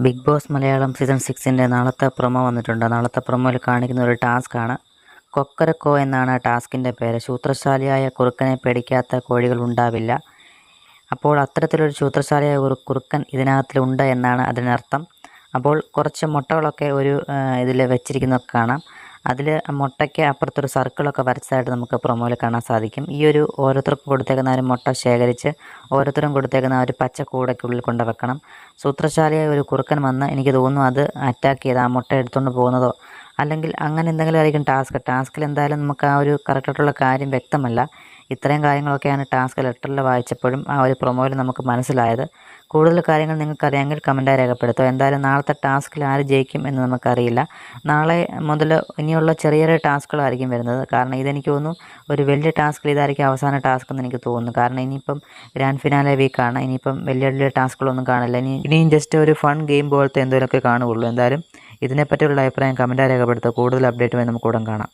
Big boss Malayalam season 6ൻ്റെ നാളത്തെ promo വന്നിട്ടുണ്ട്. നാളത്തെ പ്രൊമോയിൽ കാണിക്കുന്ന ഒരു ടാസ്ക്കാണ്. കൊക്കരക്കോ എന്നാണ് ആ ടാസ്കിൻ്റെ പേര്. ശൂത്രശാലിയായ കുറുക്കനെ പേടിക്കാത്ത കോഴികൾ ഉണ്ടാവില്ല. അപ്പോൾ അത്തരത്തിലൊരു ശൂത്രശാലിയായ ഒരു കുറുക്കൻ ഇതിനകത്തിലുണ്ട് എന്നാണ് അതിനർത്ഥം. അപ്പോൾ കുറച്ച് മുട്ടകളൊക്കെ ഒരു ഇതിൽ വെച്ചിരിക്കുന്നതൊക്കെ കാണാം. അതിൽ മുട്ടയ്ക്ക് അപ്പുറത്തൊരു സർക്കിളൊക്കെ വരച്ചതായിട്ട് നമുക്ക് പ്രൊമോയിൽ കാണാൻ സാധിക്കും. ഈ ഒരു ഓരോരുത്തർക്കും കൊടുത്തേക്കുന്ന ഒരു മുട്ട ശേഖരിച്ച് ഓരോരുത്തരും കൊടുത്തേക്കുന്ന ഒരു പച്ച കൂടയ്ക്കുള്ളിൽ കൊണ്ട് വെക്കണം. സൂത്രശാലിയായ ഒരു കുറുക്കൻ വന്ന് എനിക്ക് തോന്നുന്നു അത് അറ്റാക്ക് ചെയ്ത് ആ മുട്ട എടുത്തുകൊണ്ട് പോകുന്നതോ അല്ലെങ്കിൽ അങ്ങനെ എന്തെങ്കിലും ആയിരിക്കും ടാസ്കിൽ എന്തായാലും നമുക്ക് ആ ഒരു കറക്റ്റായിട്ടുള്ള കാര്യം വ്യക്തമല്ല. ഇത്രയും കാര്യങ്ങളൊക്കെയാണ് ടാസ്ക് ലെറ്ററിൽ വായിച്ചപ്പോഴും ആ ഒരു പ്രൊമോയിൽ നമുക്ക് മനസ്സിലായത്. കൂടുതൽ കാര്യങ്ങൾ നിങ്ങൾക്കറിയാമെങ്കിൽ കമൻറ്റായി രേഖപ്പെടുത്തുക. എന്തായാലും നാളത്തെ ടാസ്കിൽ ആര് ജയിക്കും എന്ന് നമുക്കറിയില്ല. നാളെ മുതൽ ഇനിയുള്ള ചെറിയ ചെറിയ ടാസ്കുകളായിരിക്കും വരുന്നത്. കാരണം ഇതെനിക്ക് തോന്നുന്നു ഒരു വലിയ ടാസ്കിൽ ഇതായിരിക്കും അവസാന ടാസ്ക് എന്ന് എനിക്ക് തോന്നുന്നു. കാരണം ഇനിയിപ്പം ഗ്രാൻഡ് ഫിനാലെ വീക്കാണ്. ഇനിയിപ്പം വലിയ വലിയ ടാസ്കുകളൊന്നും കാണില്ല. ഇനിയും ജസ്റ്റ് ഒരു ഫൺ ഗെയിം പോലത്തെ എന്തെങ്കിലുമൊക്കെ കാണുകയുള്ളൂ. എന്തായാലും ഇതിനെപ്പറ്റിയുള്ള അഭിപ്രായം കമൻറ്റായി രേഖപ്പെടുത്തുക. കൂടുതൽ അപ്ഡേറ്റുമായി നമുക്ക് ഉടൻ കാണാം.